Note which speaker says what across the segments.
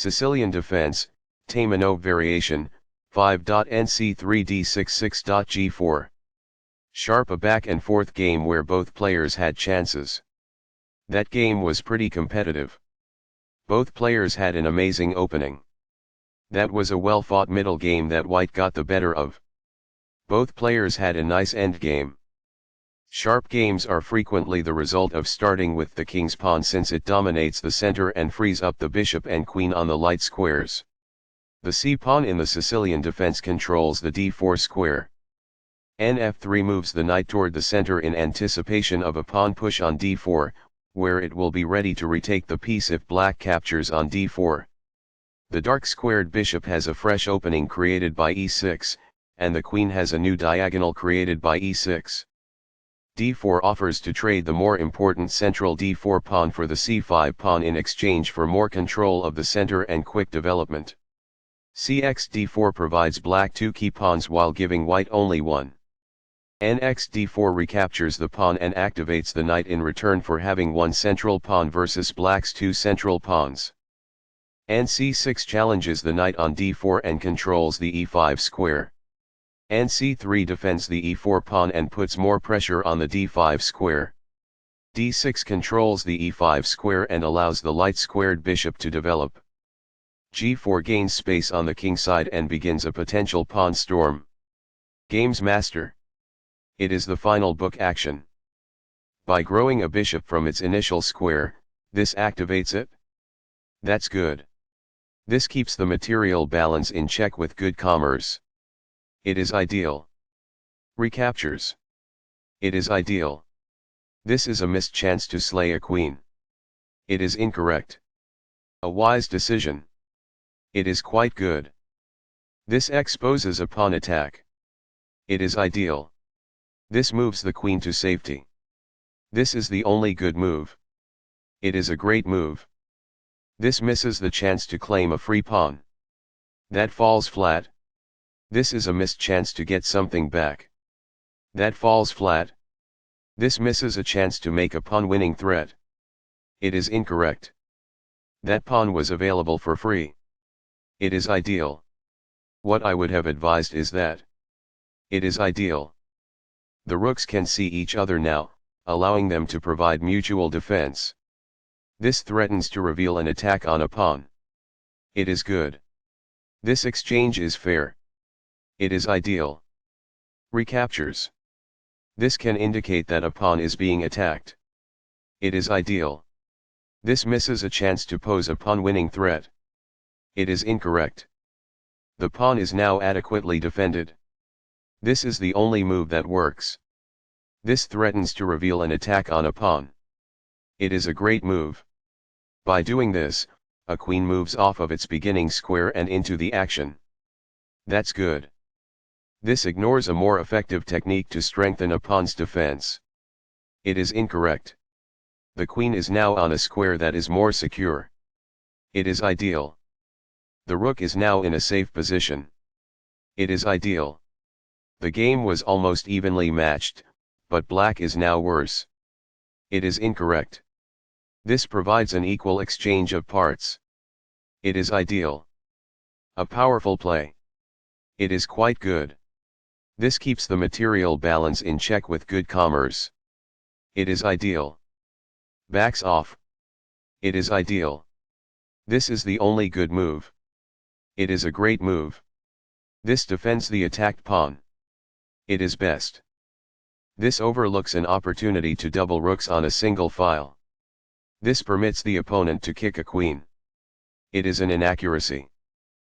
Speaker 1: Sicilian defense, Taimanov variation, 5.nc3d66.g4. Sharp a back and forth game where both players had chances. That game was pretty competitive. Both players had an amazing opening. That was a well-fought middle game that white got the better of. Both players had a nice end game. Sharp games are frequently the result of starting with the king's pawn since it dominates the center and frees up the bishop and queen on the light squares. The c-pawn in the Sicilian defense controls the d4 square. Nf3 moves the knight toward the center in anticipation of a pawn push on d4, where it will be ready to retake the piece if black captures on d4. The dark squared bishop has a fresh opening created by e6, and the queen has a new diagonal created by e6. d4 offers to trade the more important central d4 pawn for the c5 pawn in exchange for more control of the center and quick development. Cx d4 provides black two key pawns while giving white only one. Nx d4 recaptures the pawn and activates the knight in return for having one central pawn versus black's two central pawns. Nc6 challenges the knight on d4 and controls the e5 square. Nc3 defends the e4 pawn and puts more pressure on the d5 square. d6 controls the e5 square and allows the light squared bishop to develop. g4 gains space on the king side and begins a potential pawn storm. Game's master. It is the final book action. By growing a bishop from its initial square, this activates it. That's good. This keeps the material balance in check with good commerce. It is ideal. Recaptures. It is ideal. This is a missed chance to slay a queen. It is incorrect. A wise decision. It is quite good. This exposes a pawn attack. It is ideal. This moves the queen to safety. This is the only good move. It is a great move. This misses the chance to claim a free pawn. That falls flat. This is a missed chance to get something back. That falls flat. This misses a chance to make a pawn-winning threat. It is incorrect. That pawn was available for free. It is ideal. What I would have advised is that. It is ideal. The rooks can see each other now, allowing them to provide mutual defense. This threatens to reveal an attack on a pawn. It is good. This exchange is fair. It is ideal. Recaptures. This can indicate that a pawn is being attacked. It is ideal. This misses a chance to pose a pawn-winning threat. It is incorrect. The pawn is now adequately defended. This is the only move that works. This threatens to reveal an attack on a pawn. It is a great move. By doing this, a queen moves off of its beginning square and into the action. That's good. This ignores a more effective technique to strengthen a pawn's defense. It is incorrect. The queen is now on a square that is more secure. It is ideal. The rook is now in a safe position. It is ideal. The game was almost evenly matched, but black is now worse. It is incorrect. This provides an equal exchange of parts. It is ideal. A powerful play. It is quite good. This keeps the material balance in check with good commerce. It is ideal. Backs off. It is ideal. This is the only good move. It is a great move. This defends the attacked pawn. It is best. This overlooks an opportunity to double rooks on a single file. This permits the opponent to kick a queen. It is an inaccuracy.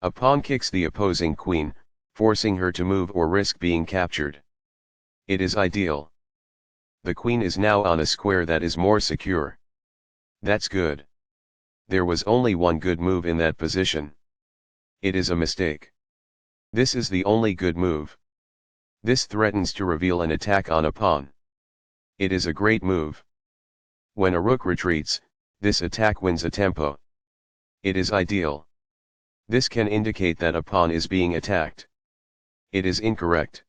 Speaker 1: A pawn kicks the opposing queen, forcing her to move or risk being captured. It is ideal. The queen is now on a square that is more secure. That's good. There was only one good move in that position. It is a mistake. This is the only good move. This threatens to reveal an attack on a pawn. It is a great move. When a rook retreats, this attack wins a tempo. It is ideal. This can indicate that a pawn is being attacked. It is incorrect.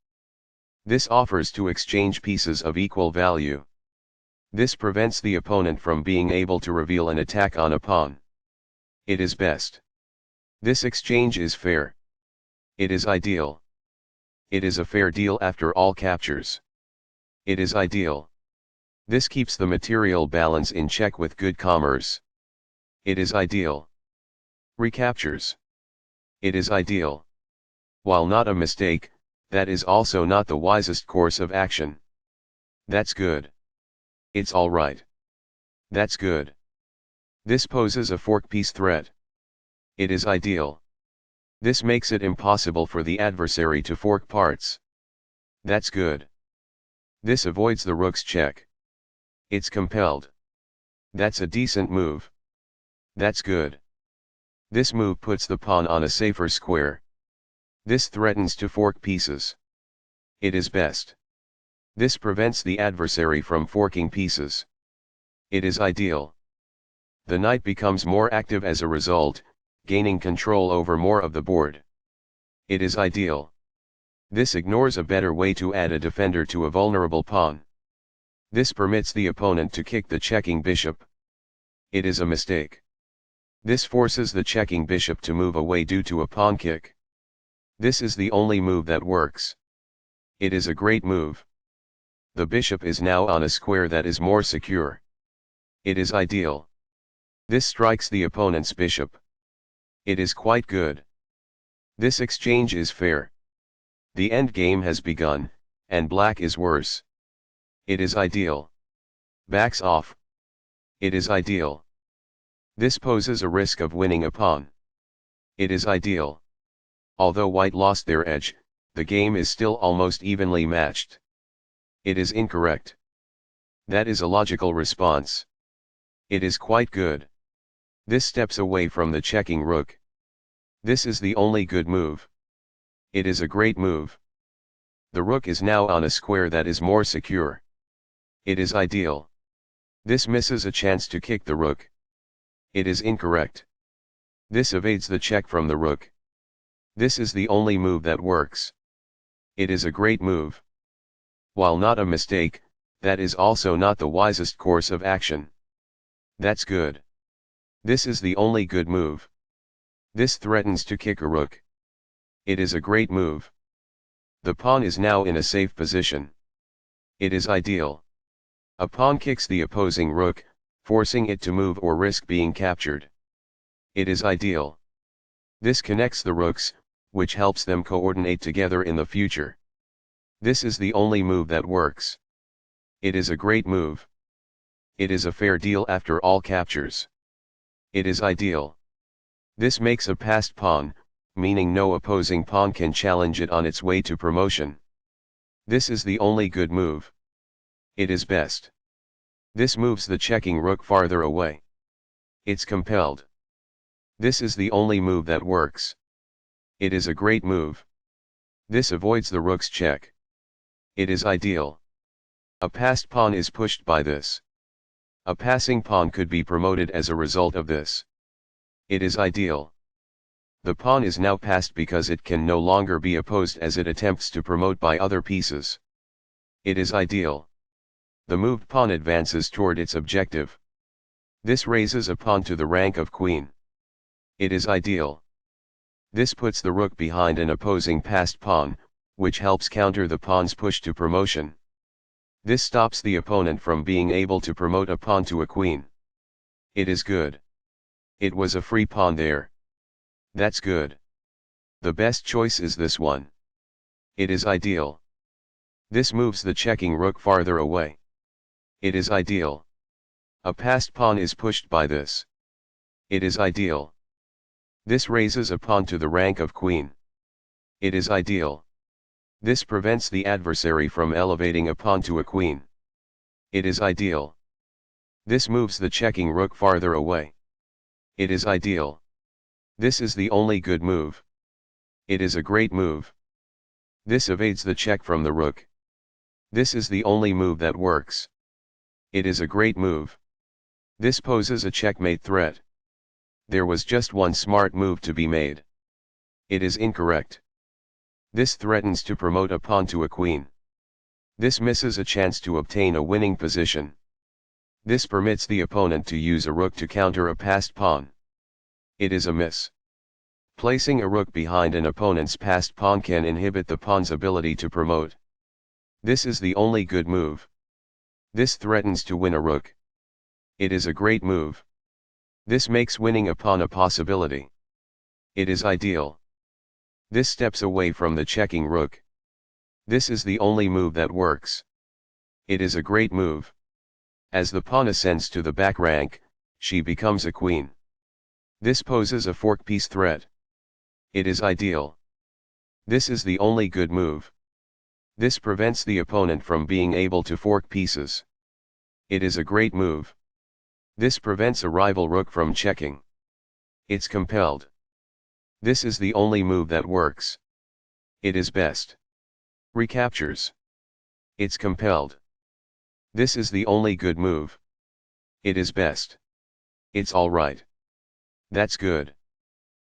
Speaker 1: This offers to exchange pieces of equal value. This prevents the opponent from being able to reveal an attack on a pawn. It is best. This exchange is fair. It is ideal. It is a fair deal after all captures. It is ideal. This keeps the material balance in check with good commerce. It is ideal. Recaptures. It is ideal. While not a mistake, that is also not the wisest course of action. That's good. It's all right. That's good. This poses a fork piece threat. It is ideal. This makes it impossible for the adversary to fork parts. That's good. This avoids the rook's check. It's compelled. That's a decent move. That's good. This move puts the pawn on a safer square. This threatens to fork pieces. It is best. This prevents the adversary from forking pieces. It is ideal. The knight becomes more active as a result, gaining control over more of the board. It is ideal. This ignores a better way to add a defender to a vulnerable pawn. This permits the opponent to kick the checking bishop. It is a mistake. This forces the checking bishop to move away due to a pawn kick. This is the only move that works. It is a great move. The bishop is now on a square that is more secure. It is ideal. This strikes the opponent's bishop. It is quite good. This exchange is fair. The endgame has begun, and black is worse. It is ideal. Backs off. It is ideal. This poses a risk of winning a pawn. It is ideal. Although white lost their edge, the game is still almost evenly matched. It is incorrect. That is a logical response. It is quite good. This steps away from the checking rook. This is the only good move. It is a great move. The rook is now on a square that is more secure. It is ideal. This misses a chance to kick the rook. It is incorrect. This evades the check from the rook. This is the only move that works. It is a great move. While not a mistake, that is also not the wisest course of action. That's good. This is the only good move. This threatens to kick a rook. It is a great move. The pawn is now in a safe position. It is ideal. A pawn kicks the opposing rook, forcing it to move or risk being captured. It is ideal. This connects the rooks, which helps them coordinate together in the future. This is the only move that works. It is a great move. It is a fair deal after all captures. It is ideal. This makes a passed pawn, meaning no opposing pawn can challenge it on its way to promotion. This is the only good move. It is best. This moves the checking rook farther away. It's compelled. This is the only move that works. It is a great move. This avoids the rook's check. It is ideal. A passed pawn is pushed by this. A passing pawn could be promoted as a result of this. It is ideal. The pawn is now passed because it can no longer be opposed as it attempts to promote by other pieces. It is ideal. The moved pawn advances toward its objective. This raises a pawn to the rank of queen. It is ideal. This puts the rook behind an opposing passed pawn, which helps counter the pawn's push to promotion. This stops the opponent from being able to promote a pawn to a queen. It is good. It was a free pawn there. That's good. The best choice is this one. It is ideal. This moves the checking rook farther away. It is ideal. A passed pawn is pushed by this. It is ideal. This raises a pawn to the rank of queen. It is ideal. This prevents the adversary from elevating a pawn to a queen. It is ideal. This moves the checking rook farther away. It is ideal. This is the only good move. It is a great move. This evades the check from the rook. This is the only move that works. It is a great move. This poses a checkmate threat. There was just one smart move to be made. It is incorrect. This threatens to promote a pawn to a queen. This misses a chance to obtain a winning position. This permits the opponent to use a rook to counter a passed pawn. It is a miss. Placing a rook behind an opponent's passed pawn can inhibit the pawn's ability to promote. This is the only good move. This threatens to win a rook. It is a great move. This makes winning a pawn a possibility. It is ideal. This steps away from the checking rook. This is the only move that works. It is a great move. As the pawn ascends to the back rank, she becomes a queen. This poses a fork piece threat. It is ideal. This is the only good move. This prevents the opponent from being able to fork pieces. It is a great move. This prevents a rival rook from checking. It's compelled. This is the only move that works. It is best. Recaptures. It's compelled. This is the only good move. It is best. It's alright. That's good.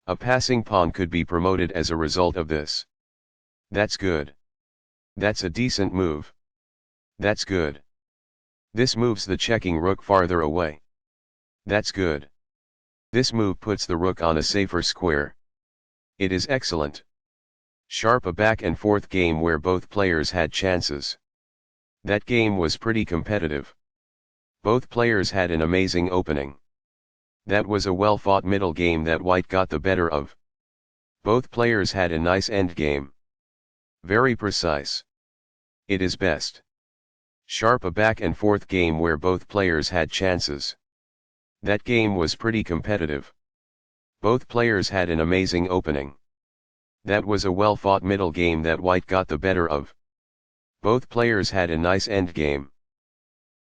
Speaker 1: A passing pawn could be promoted as a result of this. That's good. That's a decent move. That's good. This moves the checking rook farther away. That's good. This move puts the rook on a safer square. It is excellent. Sharp a back and forth game where both players had chances. That game was pretty competitive. Both players had an amazing opening. That was a well-fought middle game that White got the better of. Both players had a nice end game. Very precise. It is best. Sharp a back and forth game where both players had chances. That game was pretty competitive. Both players had an amazing opening. That was a well-fought middle game that White got the better of. Both players had a nice end game.